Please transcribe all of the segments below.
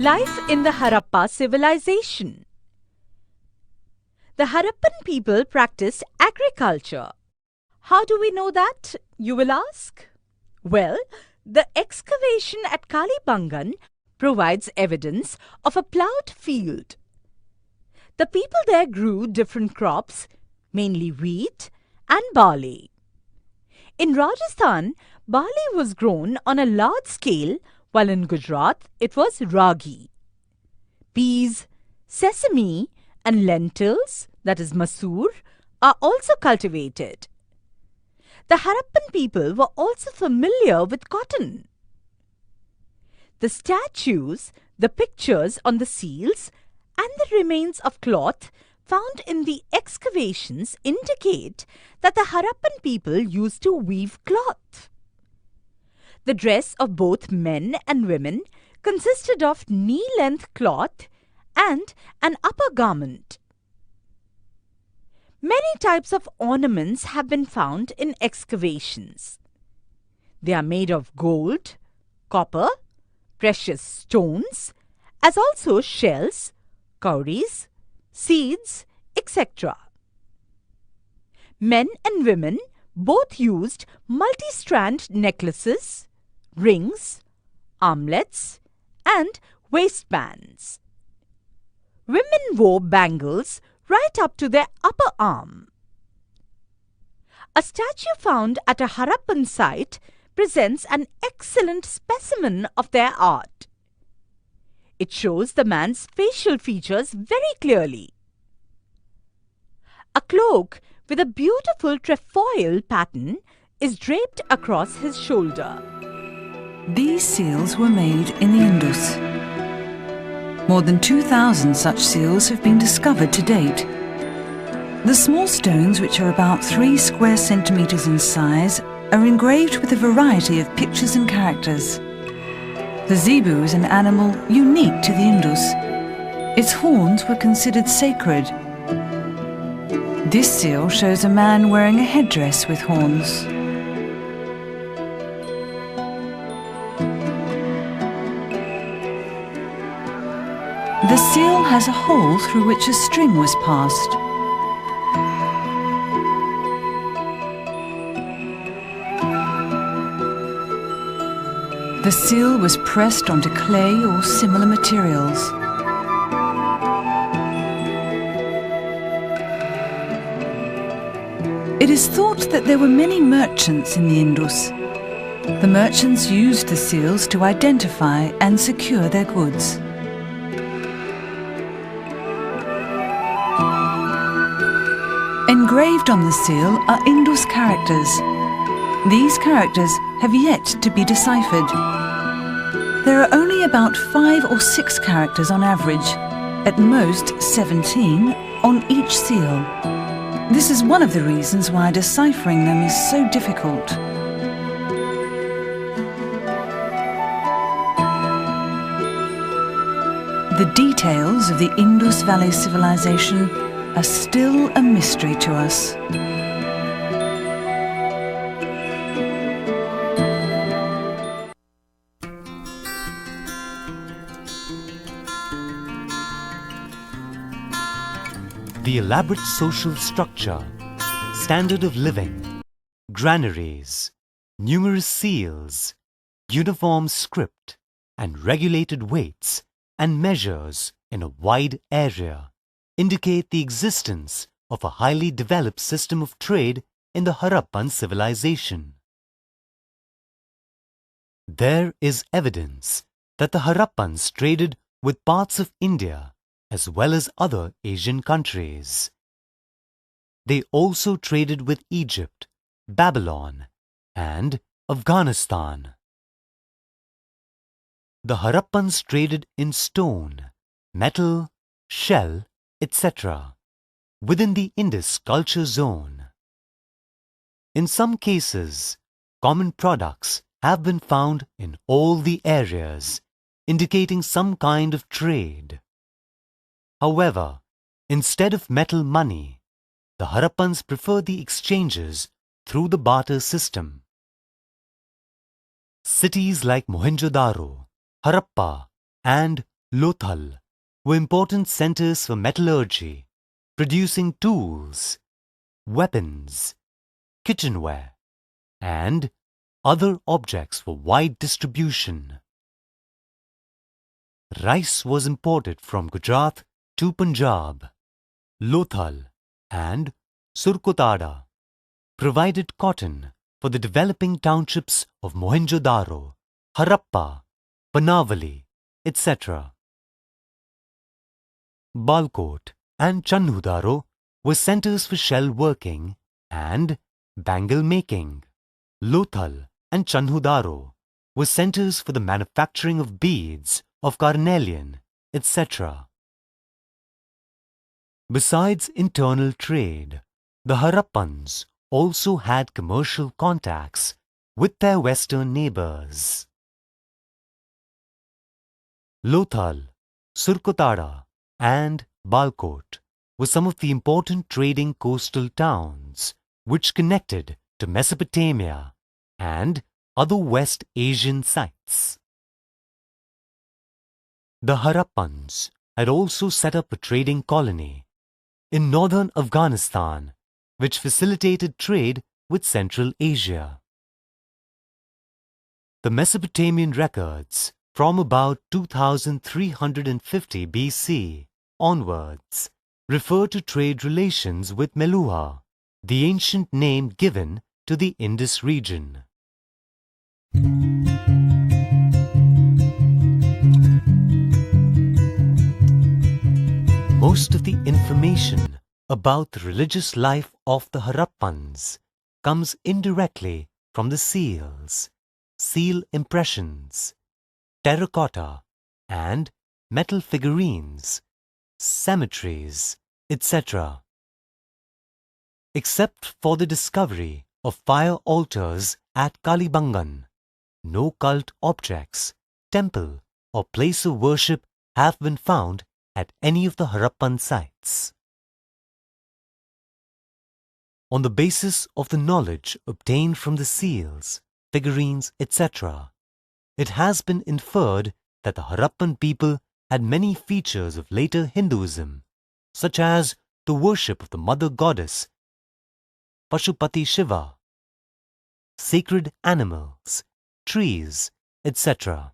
Life in the Harappa civilization. The Harappan people practiced agriculture. How do we know that, you will ask? Well, the excavation at Kalibangan provides evidence of a ploughed field. The people there grew different crops, mainly wheat and barley. In Rajasthan, barley was grown on a large scale, while in Gujarat it was ragi. Peas, sesame and lentils, that is masoor, are also cultivated. The Harappan people were also familiar with cotton. The statues, the pictures on the seals and the remains of cloth found in the excavations indicate that the Harappan people used to weave cloth. The dress of both men and women consisted of knee-length cloth and an upper garment. Many types of ornaments have been found in excavations. They are made of gold, copper, precious stones, as also shells, cowries, seeds, etc. Men and women both used multi-strand necklaces, rings, armlets, and waistbands. Women wore bangles right up to their upper arm. A statue found at a Harappan site presents an excellent specimen of their art. It shows the man's facial features very clearly. A cloak with a beautiful trefoil pattern is draped across his shoulder. These seals were made in the Indus. More than 2,000 such seals have been discovered to date. The small stones, which are about 3 square centimeters in size, are engraved with a variety of pictures and characters. The zebu is an animal unique to the Indus. Its horns were considered sacred. This seal shows a man wearing a headdress with horns. The seal has a hole through which a string was passed. The seal was pressed onto clay or similar materials. It is thought that there were many merchants in the Indus. The merchants used the seals to identify and secure their goods. Engraved on the seal are Indus characters. These characters have yet to be deciphered. There are only about 5 or 6 characters on average, at most 17 on each seal. This is one of the reasons why deciphering them is so difficult. The details of the Indus Valley civilization are still a mystery to us. The elaborate social structure, standard of living, granaries, numerous seals, uniform script, and regulated weights and measures in a wide area indicate the existence of a highly developed system of trade in the Harappan civilization. There is evidence that the Harappans traded with parts of India as well as other Asian countries. They also traded with Egypt, Babylon, and Afghanistan. The Harappans traded in stone, metal, shell, etc. within the Indus culture zone. In some cases, common products have been found in all the areas, indicating some kind of trade. However, instead of metal money, the Harappans prefer the exchanges through the barter system. Cities like Mohenjo-daro, Harappa and Lothal were important centers for metallurgy, producing tools, weapons, kitchenware, and other objects for wide distribution. Rice was imported from Gujarat to Punjab. Lothal and Surkotada provided cotton for the developing townships of Mohenjo-daro, Harappa, Banavali, etc. Balkot and Chanhu-daro were centers for shell working and bangle making. Lothal and Chanhu-daro were centers for the manufacturing of beads, of carnelian, etc. Besides internal trade, the Harappans also had commercial contacts with their western neighbors. Lothal, Surkotada, and Balkot were some of the important trading coastal towns which connected to Mesopotamia and other West Asian sites. The Harappans had also set up a trading colony in northern Afghanistan, which facilitated trade with Central Asia. The Mesopotamian records from about 2350 BC onwards refer to trade relations with Meluha, the ancient name given to the Indus region. Most of the information about the religious life of the Harappans comes indirectly from the seals, seal impressions, terracotta and metal figurines, cemeteries, etc. Except for the discovery of fire altars at Kalibangan, no cult objects, temple or place of worship have been found at any of the Harappan sites. On the basis of the knowledge obtained from the seals, figurines, etc., it has been inferred that the Harappan people had many features of later Hinduism, such as the worship of the mother goddess Pashupati Shiva, sacred animals, trees, etc.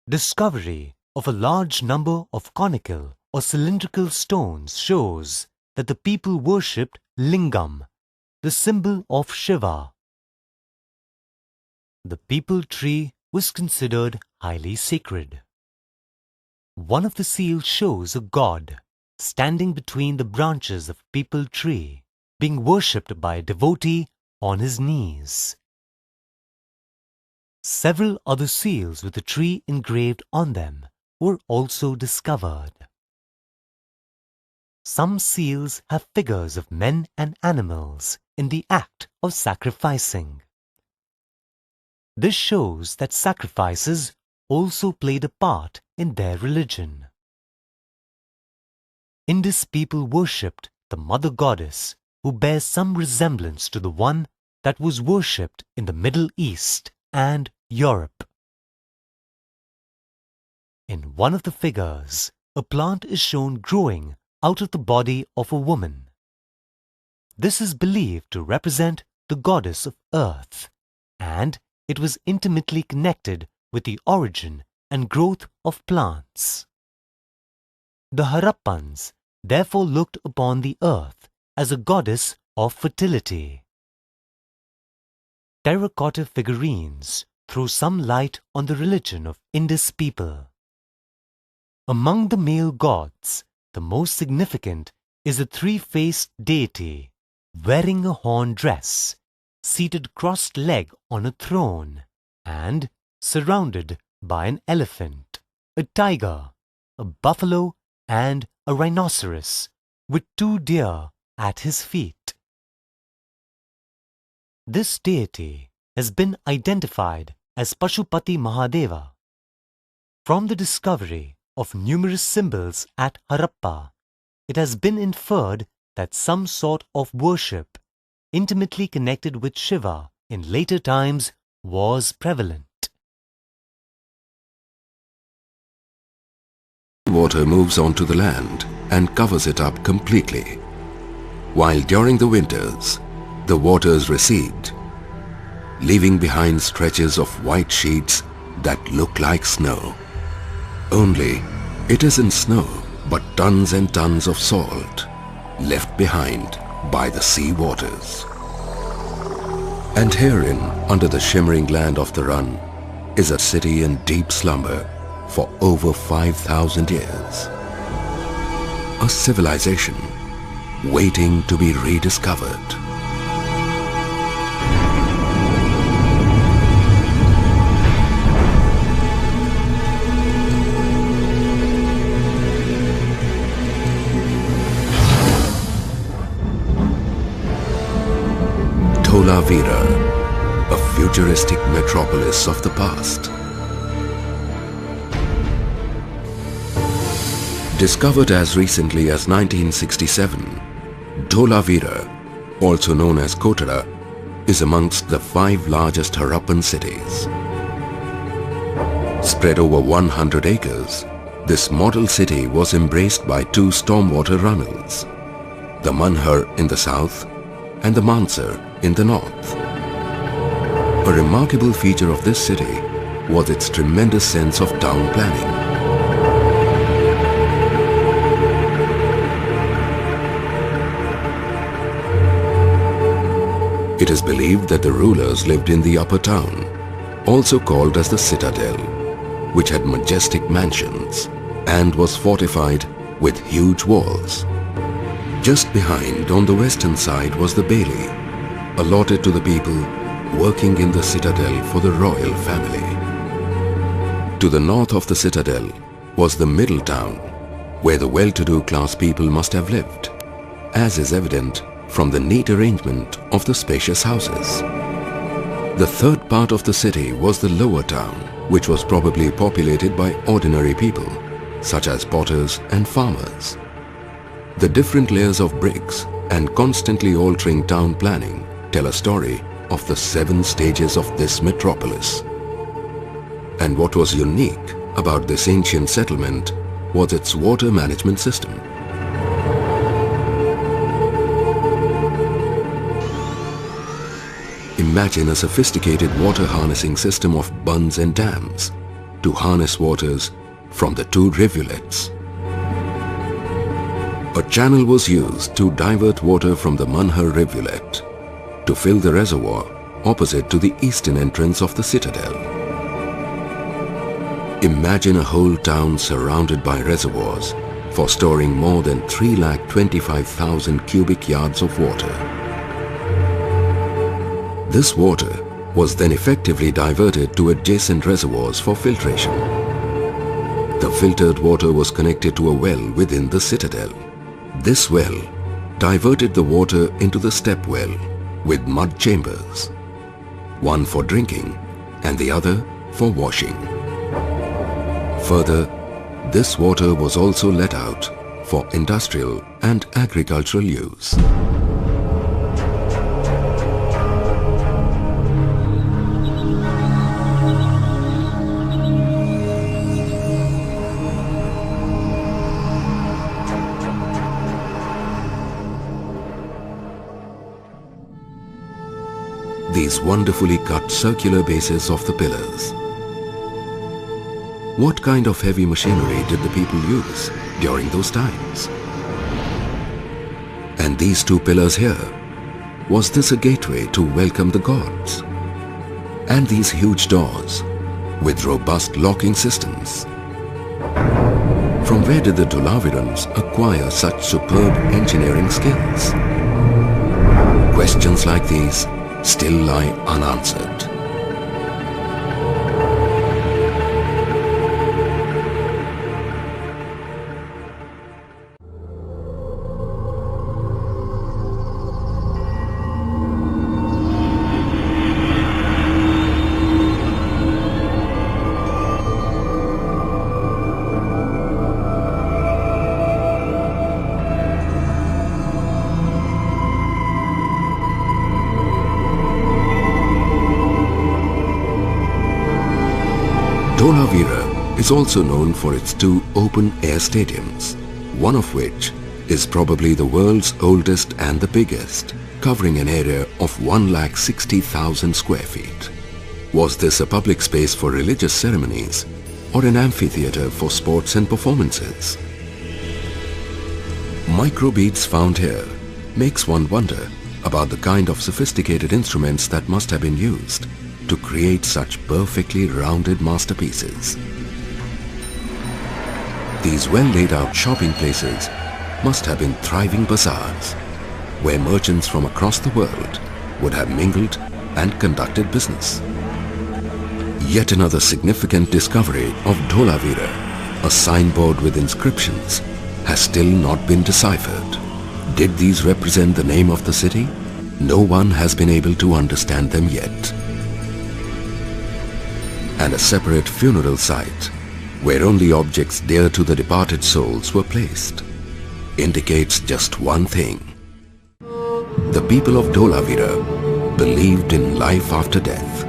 Discovery of a large number of conical or cylindrical stones shows that the people worshipped Lingam, the symbol of Shiva. The peepal tree was considered highly sacred. One of the seals shows a god standing between the branches of peepal tree, being worshipped by a devotee on his knees. Several other seals with the tree engraved on them were also discovered. Some seals have figures of men and animals in the act of sacrificing. This shows that sacrifices also played a part in their religion. Indus people worshipped the mother goddess who bears some resemblance to the one that was worshipped in the Middle East and Europe. In one of the figures, a plant is shown growing out of the body of a woman. This is believed to represent the goddess of earth, and it was intimately connected with the origin and growth of plants. The Harappans therefore looked upon the earth as a goddess of fertility. Terracotta figurines throw some light on the religion of Indus people. Among the male gods, the most significant is a three-faced deity wearing a horn dress, seated crossed-legged on a throne, and surrounded by an elephant, a tiger, a buffalo, and a rhinoceros, with 2 deer at his feet. This deity has been identified as Pashupati Mahadeva. From the discovery of numerous symbols at Harappa, it has been inferred that some sort of worship intimately connected with Shiva in later times was prevalent. seawater moves onto the land and covers it up completely, while during the winters, the waters recede, leaving behind stretches of white sheets that look like snow. Only it isn't snow, but tons and tons of salt left behind by the sea waters. And herein, under the shimmering land of the Run, is a city in deep slumber for over 5,000 years. A civilization waiting to be rediscovered. Dholavira, a futuristic metropolis of the past. Discovered as recently as 1967, Dholavira, also known as Kotara, is amongst the 5 largest Harappan cities. Spread over 100 acres, this model city was embraced by 2 stormwater runnels, the Manhar in the south and the Mansar in the north. A remarkable feature of this city was its tremendous sense of town planning. It is believed that the rulers lived in the upper town, also called as the citadel, which had majestic mansions and was fortified with huge walls. Just behind, on the western side, was the bailey, allotted to the people working in the citadel for the royal family. To the north of the citadel was the middle town, where the well-to-do class people must have lived, as is evident from the neat arrangement of the spacious houses. The third part of the city was the lower town, which was probably populated by ordinary people, such as potters and farmers. The different layers of bricks and constantly altering town planning tell a story of the 7 stages of this metropolis. And what was unique about this ancient settlement was its water management system. Imagine a sophisticated water harnessing system of bunds and dams to harness waters from the 2 rivulets. A channel was used to divert water from the Manhar rivulet to fill the reservoir opposite to the eastern entrance of the citadel. Imagine a whole town surrounded by reservoirs for storing more than 3,25,000 cubic yards of water. This water was then effectively diverted to adjacent reservoirs for filtration. The filtered water was connected to a well within the citadel. This well diverted the water into the step well with mud chambers, one for drinking and the other for washing. Further, this water was also let out for industrial and agricultural use. These wonderfully cut circular bases of the pillars. What kind of heavy machinery did the people use during those times? And these 2 pillars here, was this a gateway to welcome the gods? And these huge doors with robust locking systems. From where did the Dholavirans acquire such superb engineering skills? Questions like these still lie unanswered. Dholavira is also known for its two open-air stadiums, one of which is probably the world's oldest and the biggest, covering an area of 160,000 square feet. Was this a public space for religious ceremonies or an amphitheatre for sports and performances? Microbeads found here makes one wonder about the kind of sophisticated instruments that must have been used to create such perfectly rounded masterpieces. These well laid out shopping places must have been thriving bazaars where merchants from across the world would have mingled and conducted business. Yet another significant discovery of Dholavira, a signboard with inscriptions, has still not been deciphered. Did these represent the name of the city? No one has been able to understand them yet. And a separate funeral site, where only objects dear to the departed souls were placed, indicates just one thing. The people of Dholavira believed in life after death.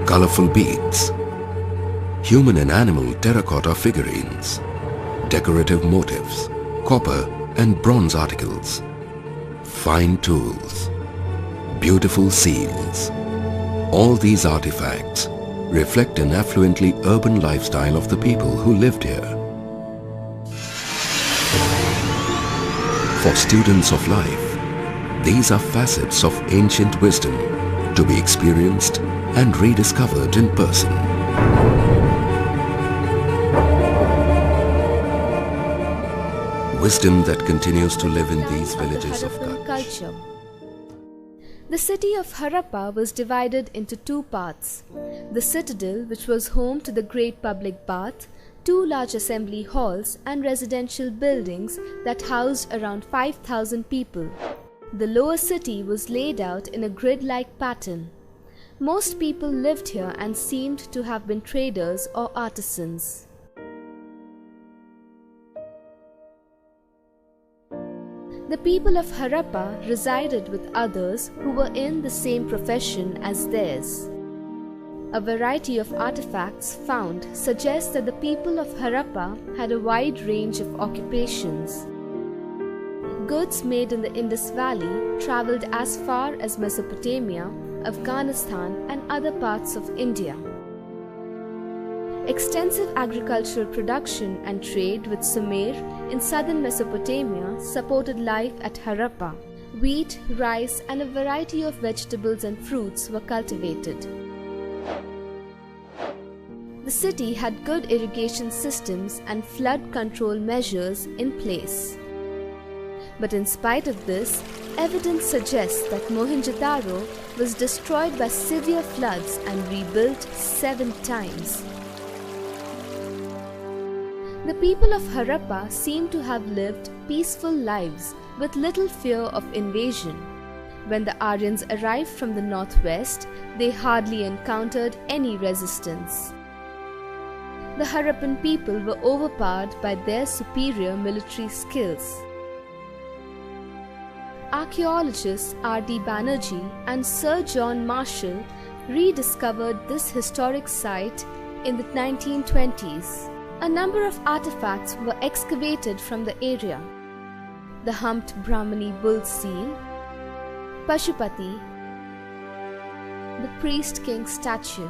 Colorful beads, human and animal terracotta figurines, decorative motifs, copper and bronze articles, fine tools, beautiful seals. All these artifacts reflect an affluently urban lifestyle of the people who lived here. For students of life, these are facets of ancient wisdom to be experienced and rediscovered in person. Wisdom that continues to live in these villages of Harappan culture. The city of Harappa was divided into two parts. The citadel, which was home to the great public bath, two large assembly halls and residential buildings that housed around 5,000 people. The lower city was laid out in a grid-like pattern. Most people lived here and seemed to have been traders or artisans. The people of Harappa resided with others who were in the same profession as theirs. A variety of artifacts found suggest that the people of Harappa had a wide range of occupations. Goods made in the Indus Valley traveled as far as Mesopotamia, Afghanistan and other parts of India. Extensive agricultural production and trade with Sumer in southern Mesopotamia supported life at Harappa. Wheat, rice and a variety of vegetables and fruits were cultivated. The city had good irrigation systems and flood control measures in place. But in spite of this, evidence suggests that Mohenjo-daro was destroyed by severe floods and rebuilt 7 times. The people of Harappa seem to have lived peaceful lives with little fear of invasion. When the Aryans arrived from the northwest, they hardly encountered any resistance. The Harappan people were overpowered by their superior military skills. Archaeologists R.D. Banerjee and Sir John Marshall rediscovered this historic site in the 1920s. A number of artifacts were excavated from the area. The humped Brahmani bull seal, Pashupati, the priest king statue,